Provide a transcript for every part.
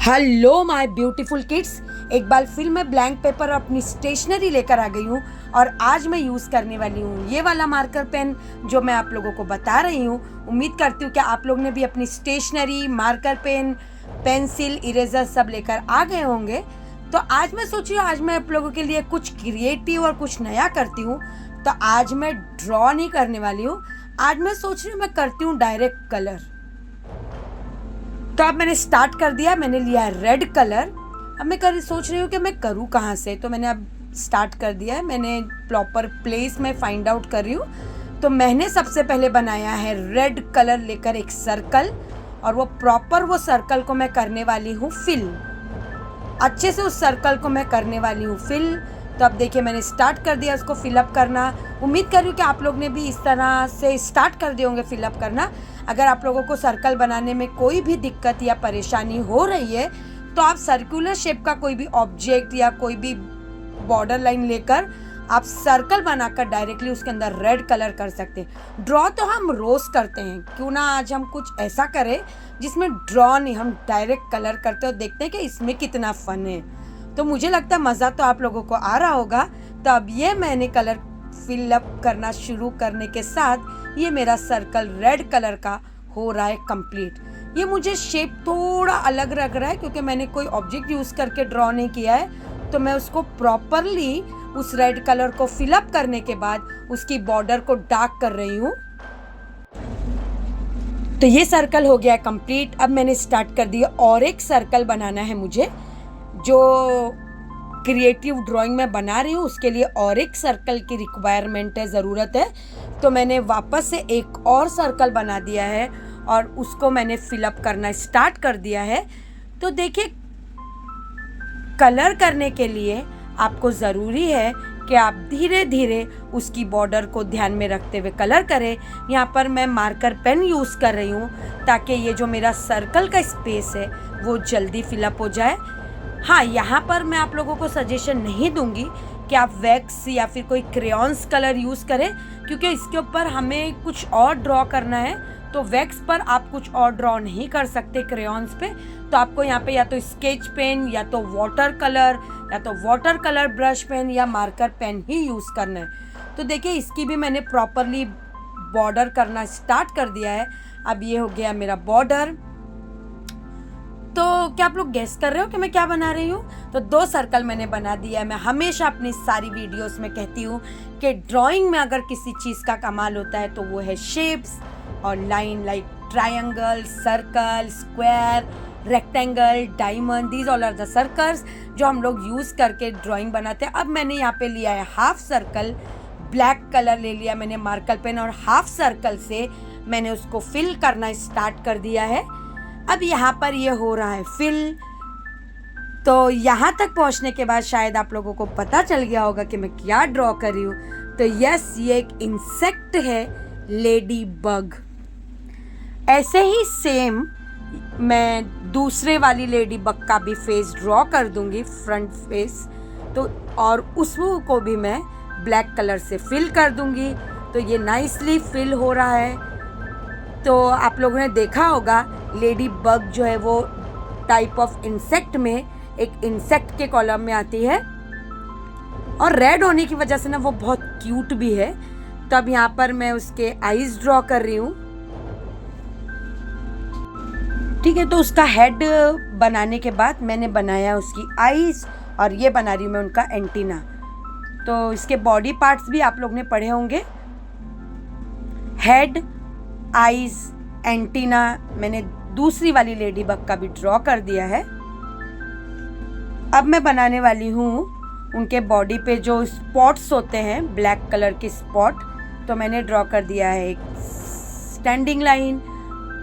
Hello my beautiful kids, एक बार फिर मैं ब्लैंक पेपर और अपनी स्टेशनरी लेकर आ गई हूँ। और आज मैं यूज़ करने वाली हूँ ये वाला मार्कर पेन जो मैं आप लोगों को बता रही हूँ। उम्मीद करती हूँ कि आप लोग ने भी अपनी stationery, marker pen, pencil, eraser सब लेकर आ गए होंगे। तो आज मैं सोच रही हूँ आज मैं आप लोगों के लिए कुछ क्रिएटिव और कुछ नया करती हूँ। तो आज मैं ड्रॉ नहीं करने वाली हूँ, आज मैं सोच रही हूँ मैं करती हूँ डायरेक्ट कलर। तो अब मैंने स्टार्ट कर दिया, मैंने लिया है रेड कलर। अब मैं सोच रही हूँ कि मैं करूँ कहाँ से। तो मैंने अब स्टार्ट कर दिया है, मैंने प्रॉपर प्लेस में फाइंड आउट कर रही हूँ। तो मैंने सबसे पहले बनाया है रेड कलर लेकर एक सर्कल, और वो प्रॉपर वो सर्कल को मैं करने वाली हूँ फिल। अच्छे से उस सर्कल को मैं करने वाली हूँ फिल। तो अब देखिए मैंने स्टार्ट कर दिया उसको फिलअप करना। उम्मीद कर रही हूँ कि आप लोग ने भी इस तरह से स्टार्ट कर दिए होंगे फिलअप करना। अगर आप लोगों को सर्कल बनाने में कोई भी दिक्कत या परेशानी हो रही है तो आप सर्कुलर शेप का कोई भी ऑब्जेक्ट या कोई भी बॉर्डर लाइन लेकर आप सर्कल बनाकर डायरेक्टली उसके अंदर रेड कलर कर सकते हैं। ड्रॉ तो हम रोज़ करते हैं, क्यों ना आज हम कुछ ऐसा करें जिसमें ड्रॉ नहीं, हम डायरेक्ट कलर करते और देखते हैं कि इसमें कितना फन है। तो मुझे लगता है मज़ा तो आप लोगों को आ रहा होगा। तो अब ये मैंने कलर फिलअप करना शुरू करने के साथ ये मेरा सर्कल रेड कलर का हो रहा है कंप्लीट। ये मुझे शेप थोड़ा अलग लग रहा है क्योंकि मैंने कोई ऑब्जेक्ट यूज़ करके ड्रॉ नहीं किया है। तो मैं उसको प्रॉपरली उस रेड कलर को फिलअप करने के बाद उसकी बॉर्डर को डार्क कर रही हूँ। तो ये सर्कल हो गया कंप्लीट। अब मैंने स्टार्ट कर दिया और एक सर्कल बनाना है मुझे, जो क्रिएटिव ड्राइंग में बना रही हूँ उसके लिए और एक सर्कल की रिक्वायरमेंट है, ज़रूरत है। तो मैंने वापस से एक और सर्कल बना दिया है और उसको मैंने फिलअप करना स्टार्ट कर दिया है। तो देखिए कलर करने के लिए आपको ज़रूरी है कि आप धीरे धीरे उसकी बॉर्डर को ध्यान में रखते हुए कलर करें। यहाँ पर मैं मार्कर पेन यूज़ कर रही हूँ ताकि ये जो मेरा सर्कल का स्पेस है वो जल्दी फिलअप हो जाए। हाँ, यहाँ पर मैं आप लोगों को सजेशन नहीं दूंगी कि आप वैक्स या फिर कोई क्रेयॉन्स कलर यूज़ करें, क्योंकि इसके ऊपर हमें कुछ और ड्रॉ करना है। तो वैक्स पर आप कुछ और ड्रॉ नहीं कर सकते क्रेयॉन्स पे। तो आपको यहाँ पे या तो स्केच पेन या तो वाटर कलर ब्रश पेन या मार्कर पेन ही यूज़ करना है। तो देखिए इसकी भी मैंने प्रॉपरली बॉर्डर करना स्टार्ट कर दिया है। अब ये हो गया मेरा बॉर्डर। तो क्या आप लोग गेस कर रहे हो कि मैं क्या बना रही हूँ? तो 2 सर्कल मैंने बना दिया है। मैं हमेशा अपनी सारी वीडियोस में कहती हूँ कि ड्राइंग में अगर किसी चीज़ का कमाल होता है तो वो है शेप्स और line, like triangle, circle, square, rectangle, diamond. These all are the circles जो हम लोग यूज़ करके ड्राइंग बनाते हैं। अब मैंने यहाँ पे लिया है हाफ सर्कल, ब्लैक कलर ले लिया मैंने मार्कर पेन, और हाफ सर्कल से मैंने उसको फिल करना स्टार्ट कर दिया है। अब यहाँ पर ये हो रहा है फिल। तो यहाँ तक पहुँचने के बाद शायद आप लोगों को पता चल गया होगा कि मैं क्या ड्रॉ कर रही हूँ। तो यस, ये एक इंसेक्ट है, लेडी बग। ऐसे ही सेम मैं दूसरे वाली लेडी बग का भी फेस ड्रॉ कर दूंगी, फ्रंट फेस। तो और उसको भी मैं ब्लैक कलर से फिल कर दूंगी। तो ये नाइसली फिल हो रहा है। तो आप लोगों ने देखा होगा लेडी बग जो है वो टाइप ऑफ इंसेक्ट में एक इंसेक्ट के कॉलम में आती है, और रेड होने की वजह से ना वो बहुत क्यूट भी है। तो अब यहाँ पर मैं उसके आईज ड्रॉ कर रही हूँ। ठीक है, तो उसका हेड बनाने के बाद मैंने बनाया उसकी आईज, और ये बना रही हूँ मैं उनका एंटीना। तो इसके बॉडी पार्ट्स भी आप लोग ने पढ़े होंगे, हेड, आईज, एंटीना। मैंने दूसरी वाली लेडी बग का भी ड्रॉ कर दिया है। अब मैं बनाने वाली हूँ उनके बॉडी पे जो स्पॉट्स होते हैं, ब्लैक कलर के स्पॉट। तो मैंने ड्रॉ कर दिया है एक स्टैंडिंग लाइन।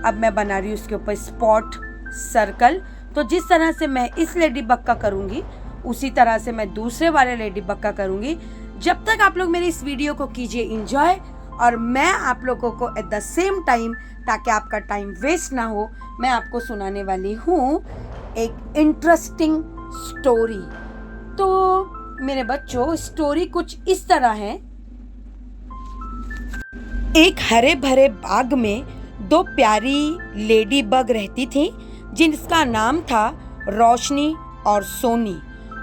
अब मैं बना रही हूँ उसके ऊपर स्पॉट सर्कल। तो जिस तरह से मैं इस लेडी बग का करूँगी उसी तरह से मैं दूसरे वाले लेडी बग का करूँगी। जब तक आप लोग मेरी इस वीडियो को कीजिए इंजॉय, और मैं आप लोगों को एट द सेम टाइम, ताकि आपका टाइम वेस्ट ना हो, मैं आपको सुनाने वाली हूँ एक इंटरेस्टिंग स्टोरी। तो मेरे बच्चों, स्टोरी कुछ इस तरह है। एक हरे भरे बाग में 2 प्यारी लेडी बग रहती थी जिनका नाम था रोशनी और सोनी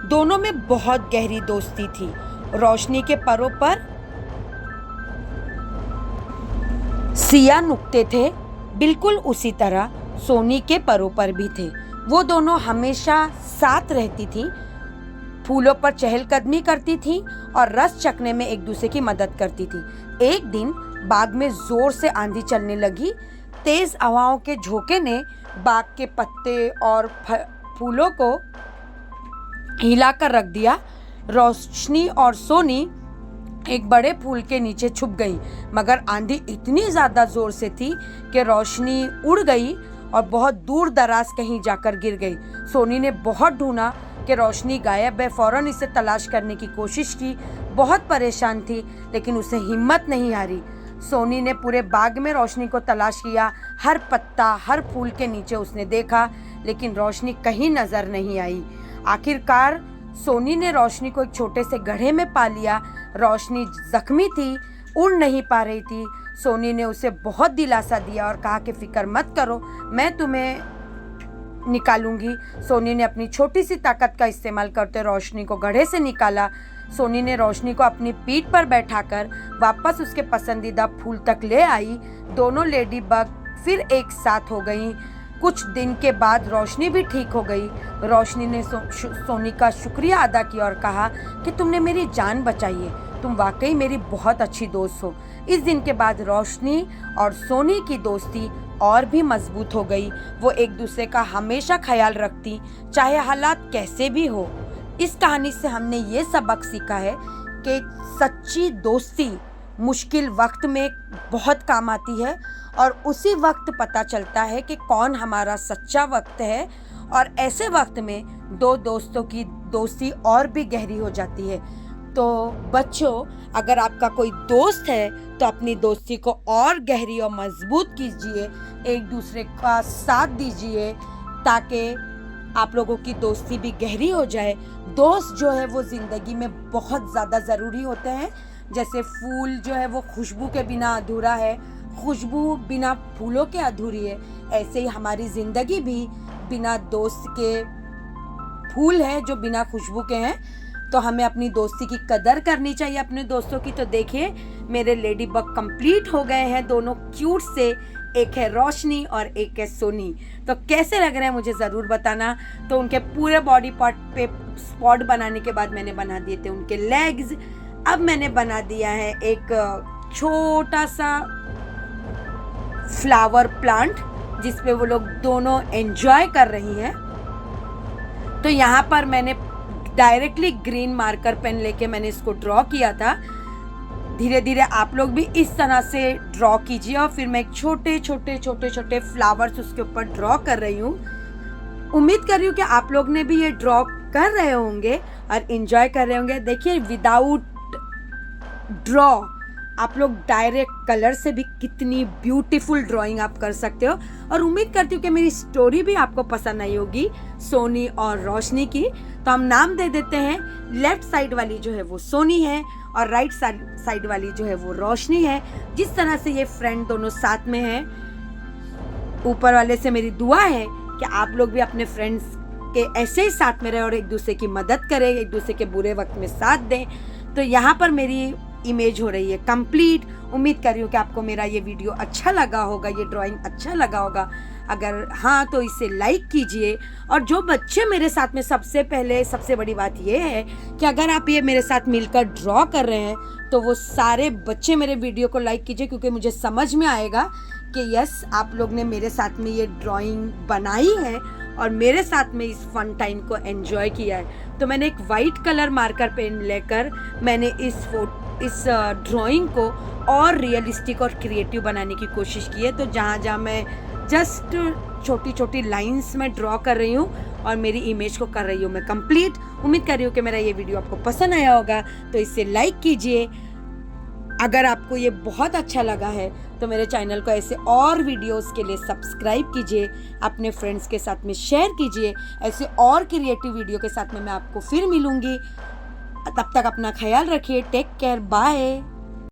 दोनों में बहुत गहरी दोस्ती थी। रोशनी के परों पर सिया नुक्ते थे, बिल्कुल उसी तरह सोनी के परों पर भी थे। वो दोनों हमेशा साथ रहती थी, फूलों पर चहलकदमी करती थी और रस चखने में एक दूसरे की मदद करती थी। एक दिन बाग में जोर से आंधी चलने लगी। तेज हवाओं के झोंके ने बाग के पत्ते और फूलों को हिलाकर रख दिया। रोशनी और सोनी एक बड़े फूल के नीचे छुप गई, मगर आंधी इतनी ज़्यादा जोर से थी कि रोशनी उड़ गई और बहुत दूर दराज कहीं जाकर गिर गई। सोनी ने बहुत ढूंढा कि रोशनी गायब है। फौरन इसे तलाश करने की कोशिश की। बहुत परेशान थी, लेकिन उसे हिम्मत नहीं हारी। सोनी ने पूरे बाग में रोशनी को तलाश किया। हर पत्ता, हर फूल के नीचे उसने देखा, लेकिन रोशनी कहीं नजर नहीं आई। आखिरकार सोनी ने रोशनी को एक छोटे से गड्ढे में पा लिया। रोशनी जख्मी थी, उड़ नहीं पा रही थी। सोनी ने उसे बहुत दिलासा दिया और कहा कि फिक्र मत करो, मैं तुम्हें निकालूंगी। सोनी ने अपनी छोटी सी ताकत का इस्तेमाल करते रोशनी को गड्ढे से निकाला। सोनी ने रोशनी को अपनी पीठ पर बैठाकर वापस उसके पसंदीदा फूल तक ले आई। दोनों लेडी बग फिर एक साथ हो गईं। कुछ दिन के बाद रोशनी भी ठीक हो गई। रोशनी ने सोनी का शुक्रिया अदा किया और कहा कि तुमने मेरी जान बचाई है, तुम वाकई मेरी बहुत अच्छी दोस्त हो। इस दिन के बाद रोशनी और सोनी की दोस्ती और भी मजबूत हो गई। वो एक दूसरे का हमेशा ख्याल रखती, चाहे हालात कैसे भी हो। इस कहानी से हमने ये सबक सीखा है कि सच्ची दोस्ती मुश्किल वक्त में बहुत काम आती है और उसी वक्त पता चलता है कि कौन हमारा सच्चा वक्त है, और ऐसे वक्त में दो दोस्तों की दोस्ती और भी गहरी हो जाती है। तो बच्चों, अगर आपका कोई दोस्त है तो अपनी दोस्ती को और गहरी और मजबूत कीजिए, एक दूसरे का साथ दीजिए ताकि आप लोगों की दोस्ती भी गहरी हो जाए। दोस्त जो है वो ज़िंदगी में बहुत ज़्यादा ज़रूरी होते हैं। जैसे फूल जो है वो खुशबू के बिना अधूरा है, खुशबू बिना फूलों के अधूरी है, ऐसे ही हमारी ज़िंदगी भी बिना दोस्त के फूल है जो बिना खुशबू के हैं। तो हमें अपनी दोस्ती की कदर करनी चाहिए अपने दोस्तों की। तो देखिए, मेरे लेडी बग कंप्लीट हो गए हैं, दोनों क्यूट से। एक है रोशनी और एक है सोनी। तो कैसे लग रहे हैं मुझे ज़रूर बताना। तो उनके पूरे बॉडी पार्ट पे स्पॉट बनाने के बाद मैंने बना दिए थे उनके लेग्स। अब मैंने बना दिया है एक छोटा सा फ्लावर प्लांट जिसपे वो लोग दोनों एंजॉय कर रही हैं। तो यहाँ पर मैंने डायरेक्टली ग्रीन मार्कर पेन लेके मैंने इसको ड्रॉ किया था। धीरे धीरे आप लोग भी इस तरह से ड्रॉ कीजिए और फिर मैं एक छोटे छोटे छोटे छोटे फ्लावर्स उसके ऊपर ड्रॉ कर रही हूँ। उम्मीद कर रही हूँ कि आप लोग ने भी ये ड्रॉ कर रहे होंगे और एंजॉय कर रहे होंगे। देखिए, विदाउट ड्रॉ आप लोग डायरेक्ट कलर से भी कितनी ब्यूटीफुल ड्राइंग आप कर सकते हो। और उम्मीद करती हूँ कि मेरी स्टोरी भी आपको पसंद आई होगी, सोनी और रोशनी की। तो हम नाम दे देते हैं, लेफ्ट साइड वाली जो है वो सोनी है और राइट साइड वाली जो है वो रोशनी है। जिस तरह से ये फ्रेंड दोनों साथ में हैं, ऊपर वाले से मेरी दुआ है कि आप लोग भी अपने फ्रेंड्स के ऐसे ही साथ में रहे और एक दूसरे की मदद करें, एक दूसरे के बुरे वक्त में साथ दें। तो यहाँ पर मेरी इमेज हो रही है कंप्लीट। उम्मीद कर रही हूँ कि आपको मेरा ये वीडियो अच्छा लगा होगा, ये ड्राइंग अच्छा लगा होगा। अगर हाँ तो इसे लाइक कीजिए। और जो बच्चे मेरे साथ में, सबसे बड़ी बात ये है कि अगर आप ये मेरे साथ मिलकर ड्रॉ कर रहे हैं तो वो सारे बच्चे मेरे वीडियो को लाइक कीजिए, क्योंकि मुझे समझ में आएगा कि यस, आप लोग ने मेरे साथ में ये ड्राइंग बनाई है और मेरे साथ में इस फन टाइम को एंजॉय किया है। तो मैंने एक वाइट कलर मार्कर पेन लेकर मैंने इस ड्राइंग को और रियलिस्टिक और क्रिएटिव बनाने की कोशिश की है। तो जहाँ मैं जस्ट छोटी छोटी लाइंस में ड्रॉ कर रही हूँ और मेरी इमेज को कर रही हूँ मैं कंप्लीट। उम्मीद कर रही हूँ कि मेरा ये वीडियो आपको पसंद आया होगा, तो इसे लाइक कीजिए। अगर आपको ये बहुत अच्छा लगा है तो मेरे चैनल को ऐसे और वीडियोस के लिए सब्सक्राइब कीजिए, अपने फ्रेंड्स के साथ में शेयर कीजिए। ऐसे और क्रिएटिव वीडियो के साथ में मैं आपको फिर मिलूँगी। तब तक अपना ख्याल रखिए। Take care, bye.